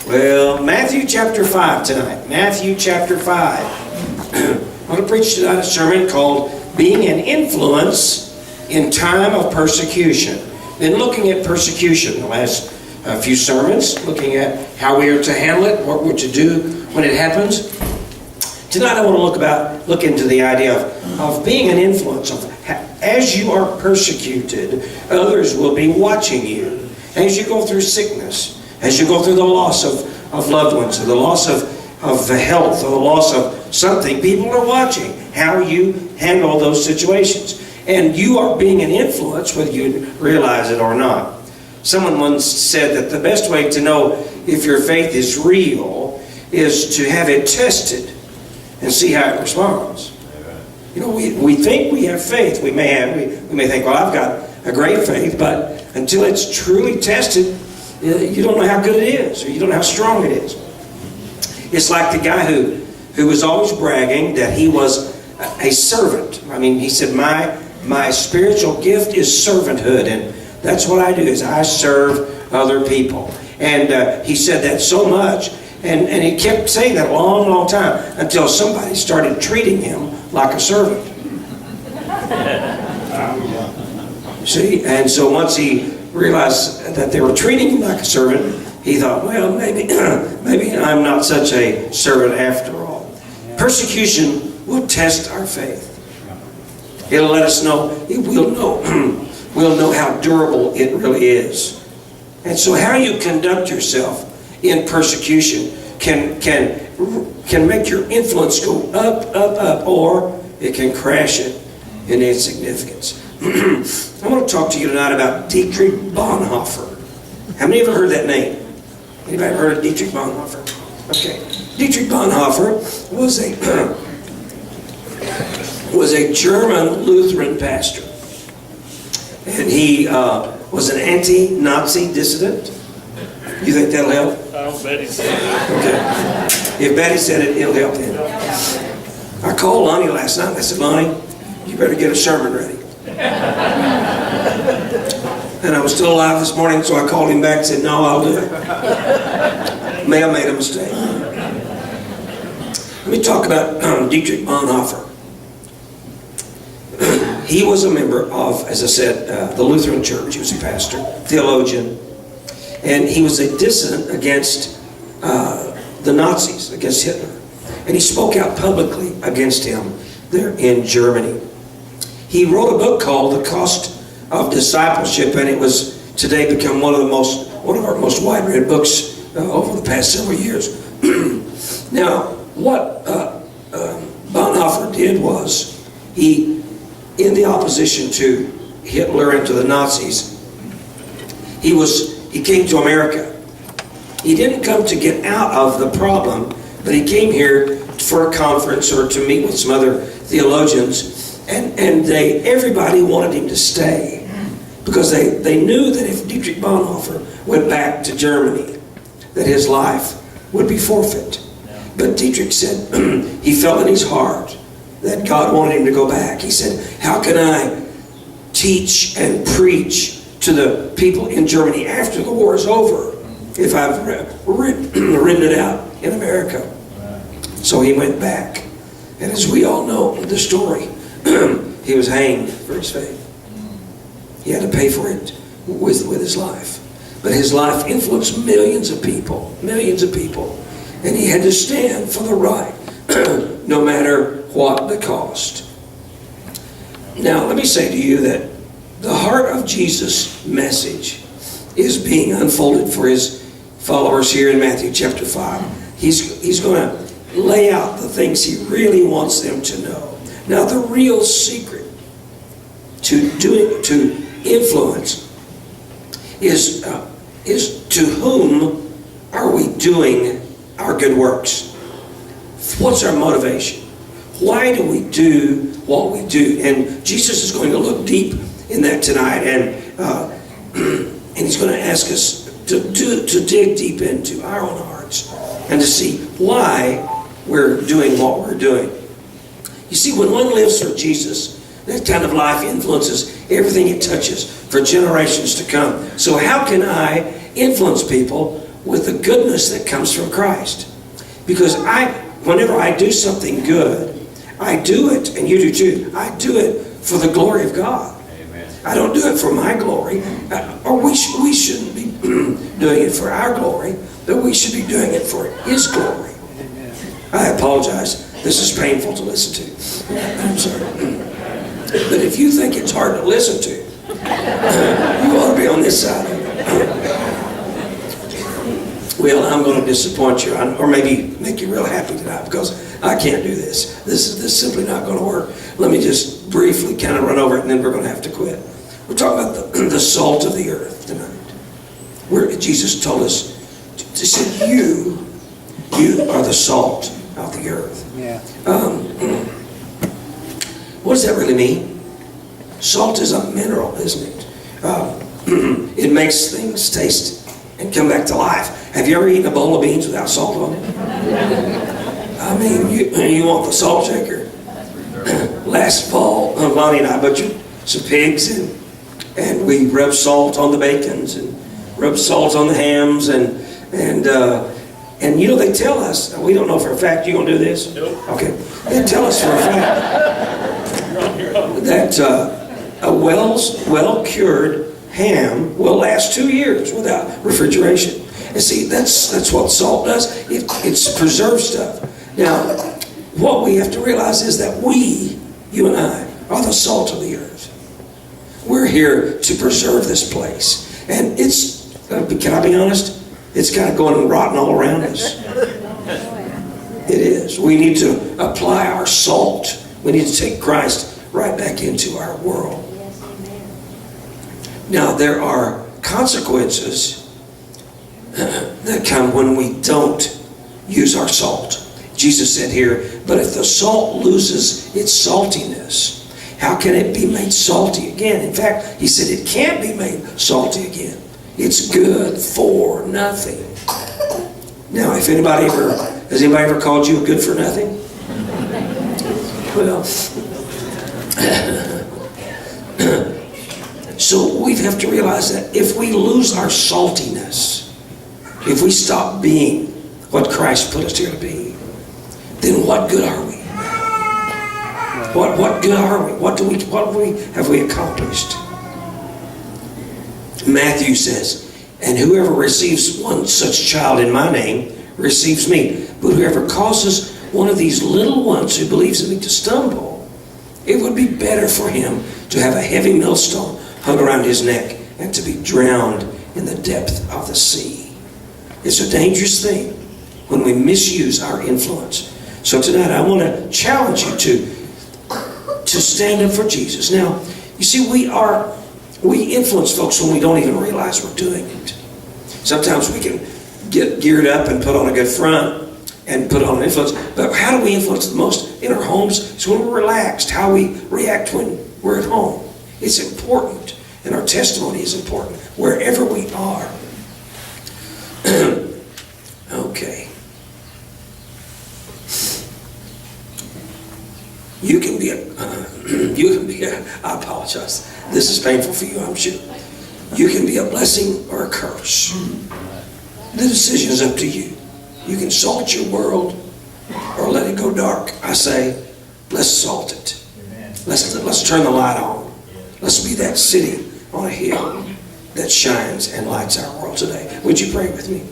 Well, Matthew chapter 5 tonight. Matthew chapter 5. I'm going to preach tonight a sermon called Being an Influence in Time of Persecution. Been looking at persecution the last few sermons, looking at how we are to handle it, what we're to do when it happens. Tonight I want to look into the idea of being an influence. As you are persecuted, others will be watching you. As you go through sickness, as you go through the loss of loved ones, or the loss of the health, or the loss of something, people are watching how you handle those situations. And you are being an influence whether you realize it or not. Someone once said that the best way to know if your faith is real is to have it tested and see how it responds. You know, we think we have faith. We may think, well, I've got a great faith, but until it's truly tested, you don't know how good it is, or you don't know how strong it is. It's like the guy who was always bragging that he was a servant. I mean, he said, my spiritual gift is servanthood, and that's what I do, is I serve other people. And he said that so much, and he kept saying that a long, long time, until somebody started treating him like a servant. See, and so once he realized that they were treating him like a servant, he thought, well, maybe I'm not such a servant after all. Persecution will test our faith. It'll let us know, we'll know how durable it really is. And so how you conduct yourself in persecution can make your influence go up, or it can crash it in insignificance. I want to talk to you tonight about Dietrich Bonhoeffer. How many of you have heard that name? Anybody ever heard of Dietrich Bonhoeffer? Okay. Dietrich Bonhoeffer was a German Lutheran pastor. And he was an anti-Nazi dissident. You think that'll help? I'll bet he said it. Okay. If Betty said it, it'll help him. I called Lonnie last night and I said, Lonnie, you better get a sermon ready. And I was still alive this morning, so I called him back and said, no, I'll do it. May have made a mistake. Let me talk about Dietrich Bonhoeffer. He was a member of, as I said, the Lutheran Church. He was a pastor, theologian. And he was a dissident against the Nazis, against Hitler. And he spoke out publicly against him there in Germany. He wrote a book called The Cost of Discipleship, and it was today become one of our most wide-read books over the past several years. Now, what Bonhoeffer did was, in the opposition to Hitler and to the Nazis, he came to America. He didn't come to get out of the problem, but he came here for a conference or to meet with some other theologians, and everybody wanted him to stay because they knew that if Dietrich Bonhoeffer went back to Germany, that his life would be forfeit. But Dietrich said he felt in his heart that God wanted him to go back. He said, how can I teach and preach to the people in Germany after the war is over if I've written it out in America? So he went back. And as we all know the story, he was hanged for his faith. He had to pay for it with his life. But his life influenced millions of people. And he had to stand for the right, no matter what the cost. Now, let me say to you that the heart of Jesus' message is being unfolded for his followers here in Matthew chapter 5. He's going to lay out the things he really wants them to know. Now, the real secret to influence is to whom are we doing our good works? What's our motivation? Why do we do what we do? And Jesus is going to look deep in that tonight, and he's going to ask us to dig deep into our own hearts and to see why we're doing what we're doing. You see, when one lives for Jesus, that kind of life influences everything it touches for generations to come. So how can I influence people with the goodness that comes from Christ. Because whenever I do something good, I do it, and you do too, I do it for the glory of God. Amen. I don't do it for my glory, or we shouldn't be doing it for our glory, but we should be doing it for His glory. Amen. I apologize. This is painful to listen to. I'm sorry. But if you think it's hard to listen to, you ought to be on this side of it. Well, I'm going to disappoint you, or maybe make you real happy tonight, because I can't do this. This is simply not going to work. Let me just briefly kind of run over it, and then we're going to have to quit. We're talking about the salt of the earth tonight. Where Jesus told us, He said, you are the salt of the earth. Yeah. What does that really mean? Salt is a mineral, isn't it? It makes things taste and come back to life. Have you ever eaten a bowl of beans without salt on it? I mean, you want the salt shaker. Last fall, Lonnie and I butchered some pigs, and we rubbed salt on the bacons and rubbed salt on the hams, and you know, they tell us, we don't know for a fact, you gonna do this? Nope. Okay. They tell us for a fact that a well-cured ham will last 2 years without refrigeration. And see, that's what salt does. It preserves stuff. Now, what we have to realize is that you and I, are the salt of the earth. We're here to preserve this place. And can I be honest? It's kind of going and rotting all around us. It is. We need to apply our salt. We need to take Christ right back into our world. Now, there are consequences that come when we don't use our salt. Jesus said here, but if the salt loses its saltiness, how can it be made salty again? In fact, He said it can't be made salty again. It's good for nothing. Now, has anybody ever called you good for nothing? Well, so we have to realize that if we lose our saltiness, if we stop being what Christ put us here to be, then what good are we? What good are we? What have we accomplished? Matthew says, and whoever receives one such child in my name receives me. But whoever causes one of these little ones who believes in me to stumble, it would be better for him to have a heavy millstone hung around his neck and to be drowned in the depth of the sea. It's a dangerous thing when we misuse our influence. So tonight I want to challenge you to stand up for Jesus. Now, you see, we influence folks when we don't even realize we're doing it. Sometimes we can get geared up and put on a good front and put on an influence. But how do we influence the most in our homes? It's when we're relaxed, how we react when we're at home. It's important, and our testimony is important wherever we are. Okay. You can be I apologize. This is painful for you, I'm sure. You can be a blessing or a curse. The decision is up to you. You can salt your world or let it go dark. I say, let's salt it. Let's turn the light on. Let's be that city on a hill that shines and lights our world today. Would you pray with me?